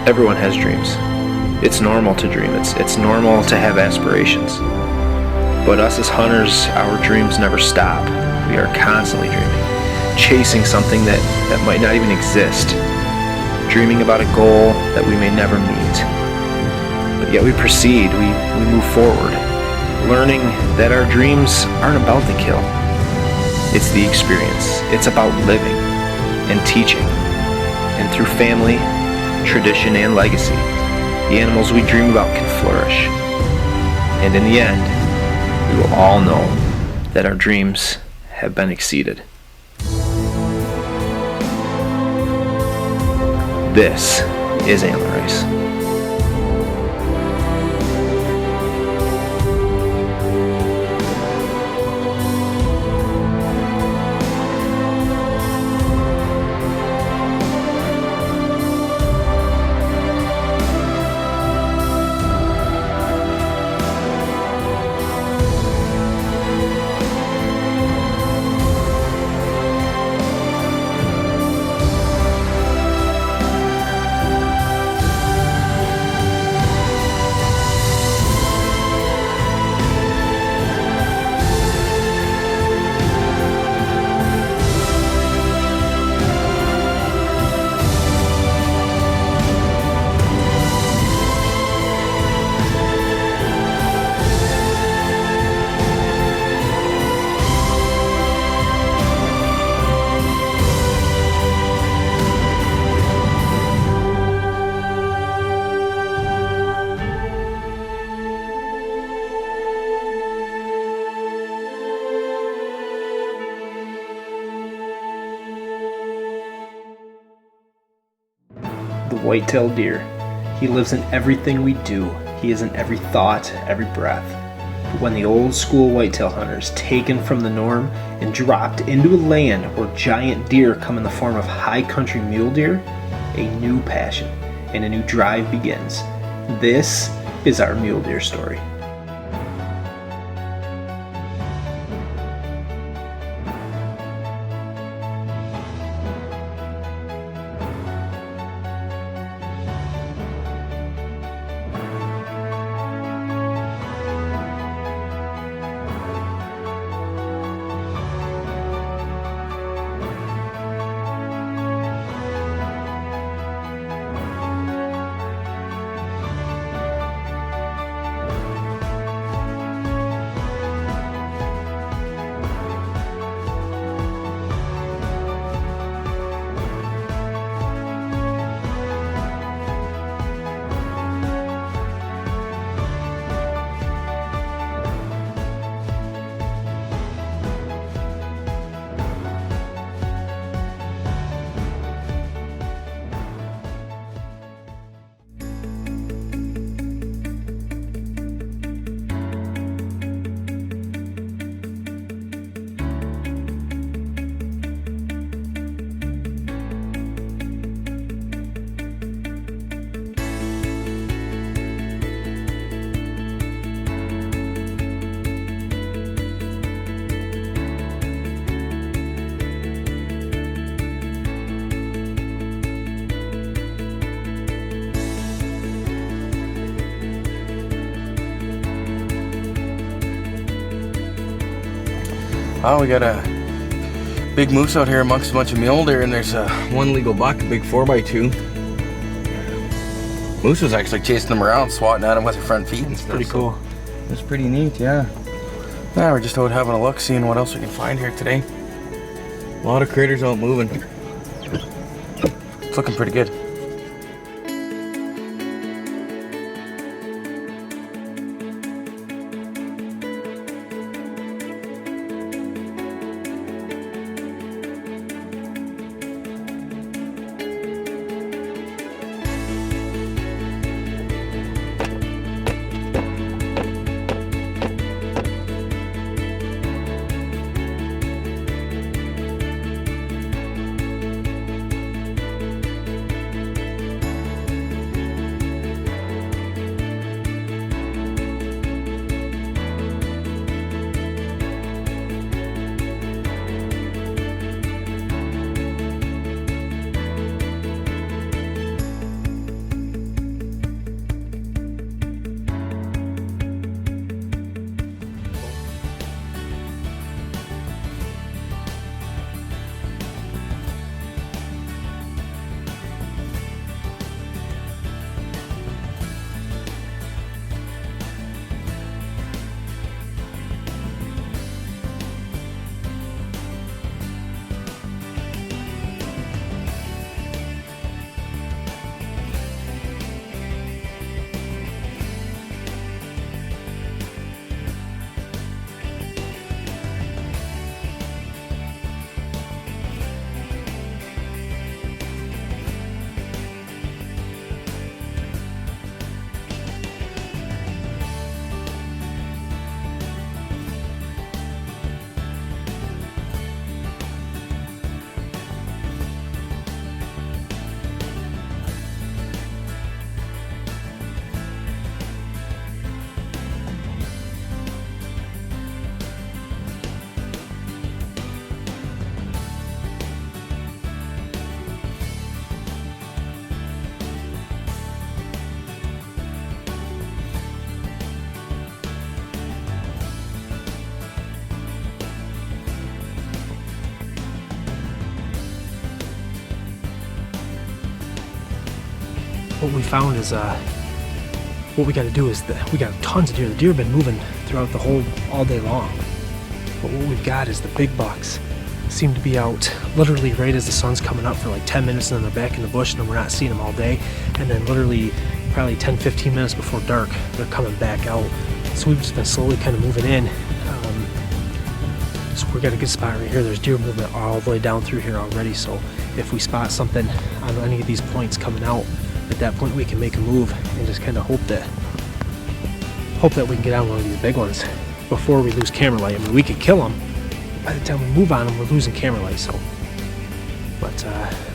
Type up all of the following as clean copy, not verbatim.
Everyone has dreams. It's normal to dream. It's normal to have aspirations. But us as hunters, our dreams never stop. We are constantly dreaming, chasing something that might not even exist, dreaming about a goal that we may never meet. But yet we proceed, we move forward, learning that our dreams aren't about the kill. It's the experience. It's about living and teaching. And through family, tradition, and legacy, the animals we dream about can flourish. And in the end, we will all know that our dreams have been exceeded. This is Antler Race. The white-tailed deer. He lives in everything we do. He is in every thought, every breath. But when the old school whitetail hunter is taken from the norm and dropped into a land where giant deer come in the form of high country mule deer, a new passion and a new drive begins. This is our mule deer story. Oh, we got a big moose out here amongst a bunch of mule deer, and there's one legal buck, a big 4x2. Moose was actually chasing them around, swatting at him with her front feet and stuff. Pretty cool. It's pretty neat, yeah. Yeah, we're just out having a look, seeing what else we can find here today. A lot of critters out moving. It's looking pretty good. what we found is what we got to do is we got tons of deer. The deer have been moving throughout the whole all day long. But what we've got is the big bucks seem to be out literally right as the sun's coming up for like 10 minutes, and then they're back in the bush, and then we're not seeing them all day. And then literally probably 10-15 minutes before dark, they're coming back out. So we've just been slowly kind of moving in. So we got a good spot right here. There's deer movement all the way down through here already. So if we spot something on any of these points coming out, at that point we can make a move and just kind of hope that we can get on one of these big ones before we lose camera light. I mean, we could kill them. By the time we move on them, we're losing camera light. So, but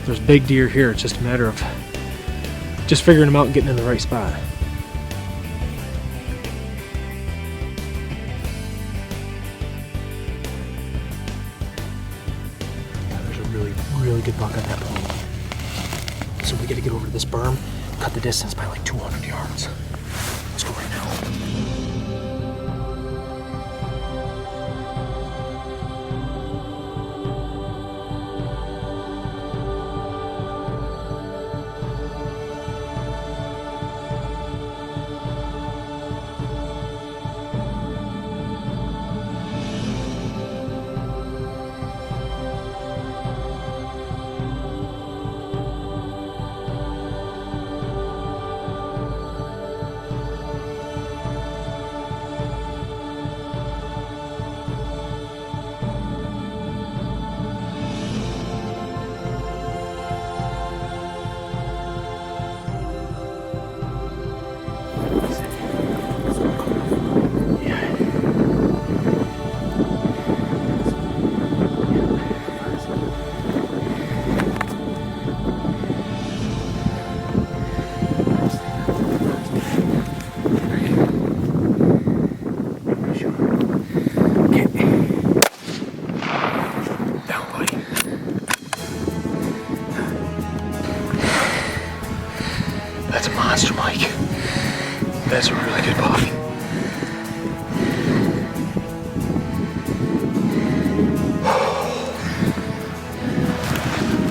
there's big deer here. It's just a matter of just figuring them out and getting in the right spot. Really good buck on that point. So we got to get over to this berm, cut the distance by like 200 yards. Let's go right now. That's a monster, Mike. That's a really good buck.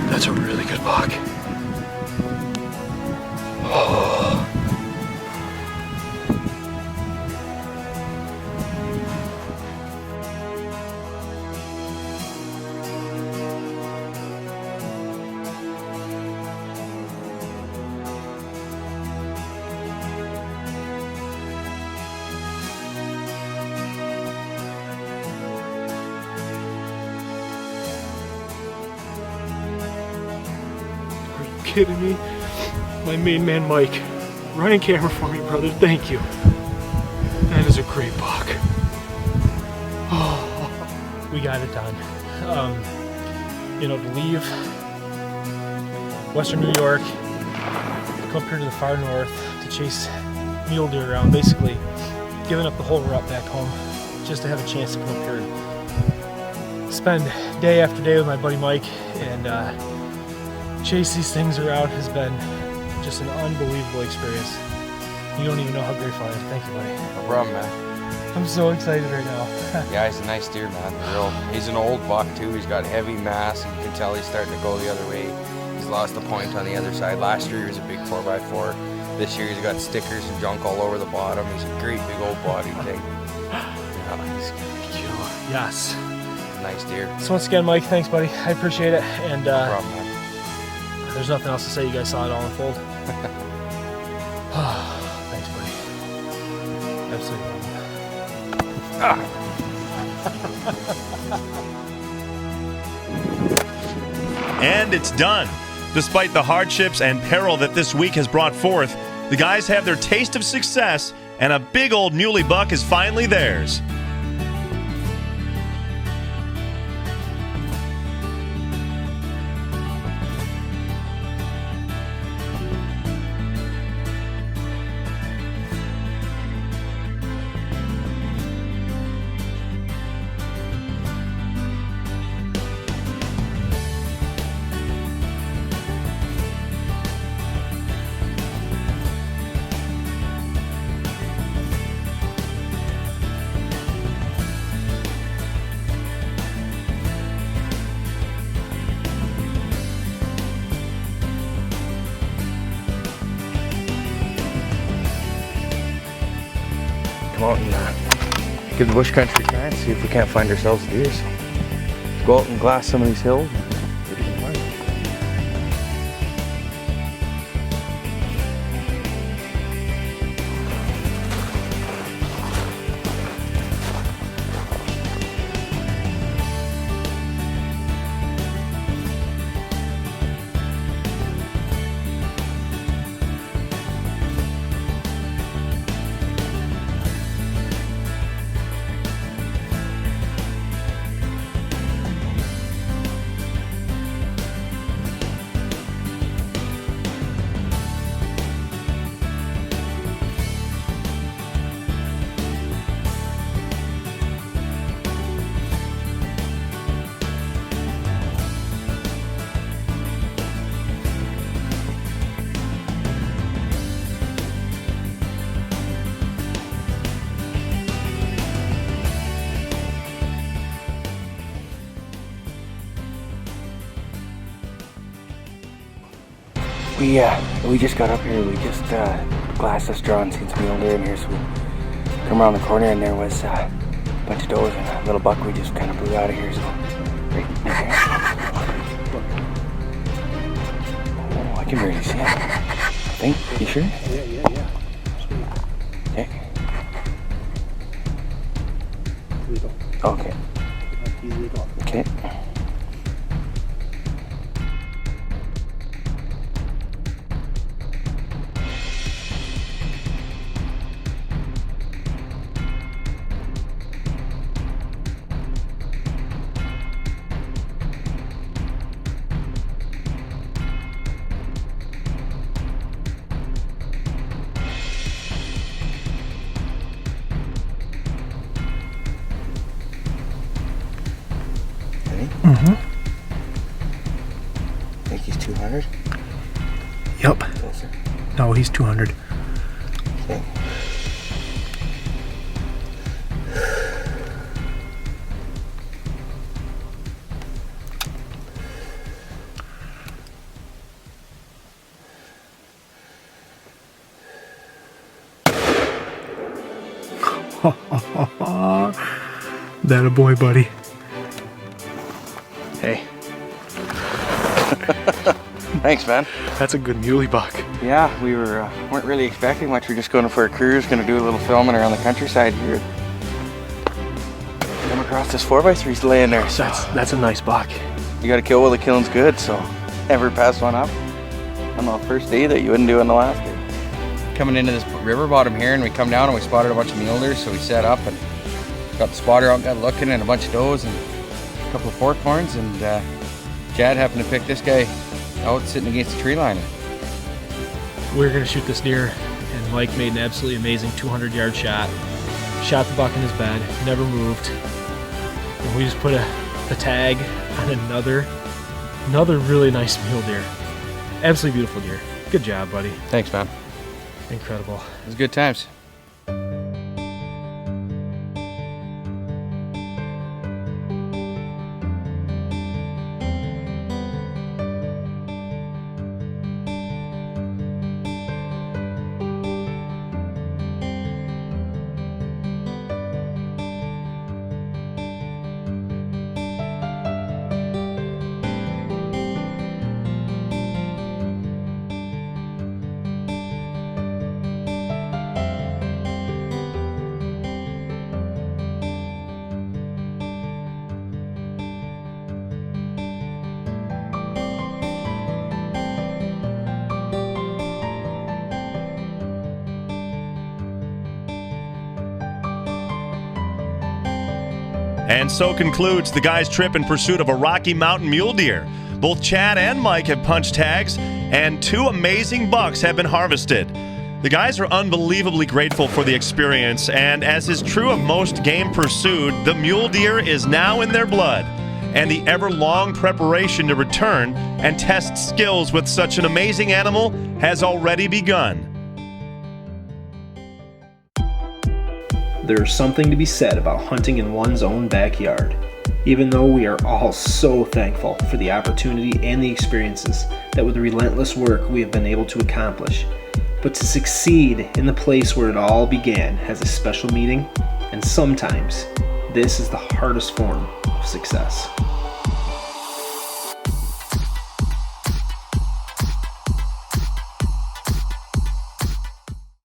That's a really good buck. Oh. Kidding me? My main man Mike, running camera for me, brother. Thank you. That is a great buck. Oh, we got it done. To leave Western New York, come up here to the far north to chase mule deer around, basically giving up the whole route back home just to have a chance to come up here and spend day after day with my buddy Mike and chase these things around has been just an unbelievable experience. You don't even know how grateful I am. Thank you, buddy. No problem, man. I'm so excited right now. Yeah, he's a nice deer, man. He's an old buck too. He's got heavy mass, and you can tell he's starting to go the other way. He's lost a point on the other side. Last year he was a big 4x4. This year he's got stickers and junk all over the bottom. He's a great big old body thing. Thank you. Yes. Nice deer. So once again, Mike, thanks, buddy. I appreciate it. And no problem, man. There's nothing else to say. You guys saw it all unfold. Thanks, buddy. Absolutely. And it's done. Despite the hardships and peril that this week has brought forth, the guys have their taste of success, and a big old muley buck is finally theirs. give the bush country a try and see if we can't find ourselves deer. So let's go out and glass some of these hills. We just got up here. We just glassed this draw and seen some mule deer in here, so we come around the corner and there was a bunch of does and a little buck we just kind of blew out of here. So right there. Oh, I can barely see him. I think. You sure? Yeah. Okay. Legal. Okay. He's legal. Okay. Mm-hmm. I think he's 200. Yep. Closer. No, he's 200. Okay. That a boy, buddy. Hey. Thanks, man. That's a good muley buck. Yeah, we weren't really expecting much. We're just going for a cruise, going to do a little filming around the countryside here. Come across this 4x3's laying there. So That's a nice buck. you got to kill while the killing's good. So never pass one up on the first day that you wouldn't do on the last day. Coming into this river bottom here, and we come down and we spotted a bunch of mule deer, so we set up and got the spotter out, got looking, and a bunch of does and a couple of forkhorns, and Chad happened to pick this guy out sitting against the tree line. We were going to shoot this deer, and Mike made an absolutely amazing 200-yard shot. Shot the buck in his bed, never moved. And we just put a tag on another really nice mule deer. Absolutely beautiful deer. Good job, buddy. Thanks, man. Incredible. It was good times. And so concludes the guys' trip in pursuit of a Rocky Mountain mule deer. Both Chad and Mike have punched tags, and 2 amazing bucks have been harvested. The guys are unbelievably grateful for the experience, and as is true of most game pursued, the mule deer is now in their blood, and the ever-long preparation to return and test skills with such an amazing animal has already begun. There's something to be said about hunting in one's own backyard. Even though we are all so thankful for the opportunity and the experiences that with relentless work we have been able to accomplish, but to succeed in the place where it all began has a special meaning And sometimes, this is the hardest form of success.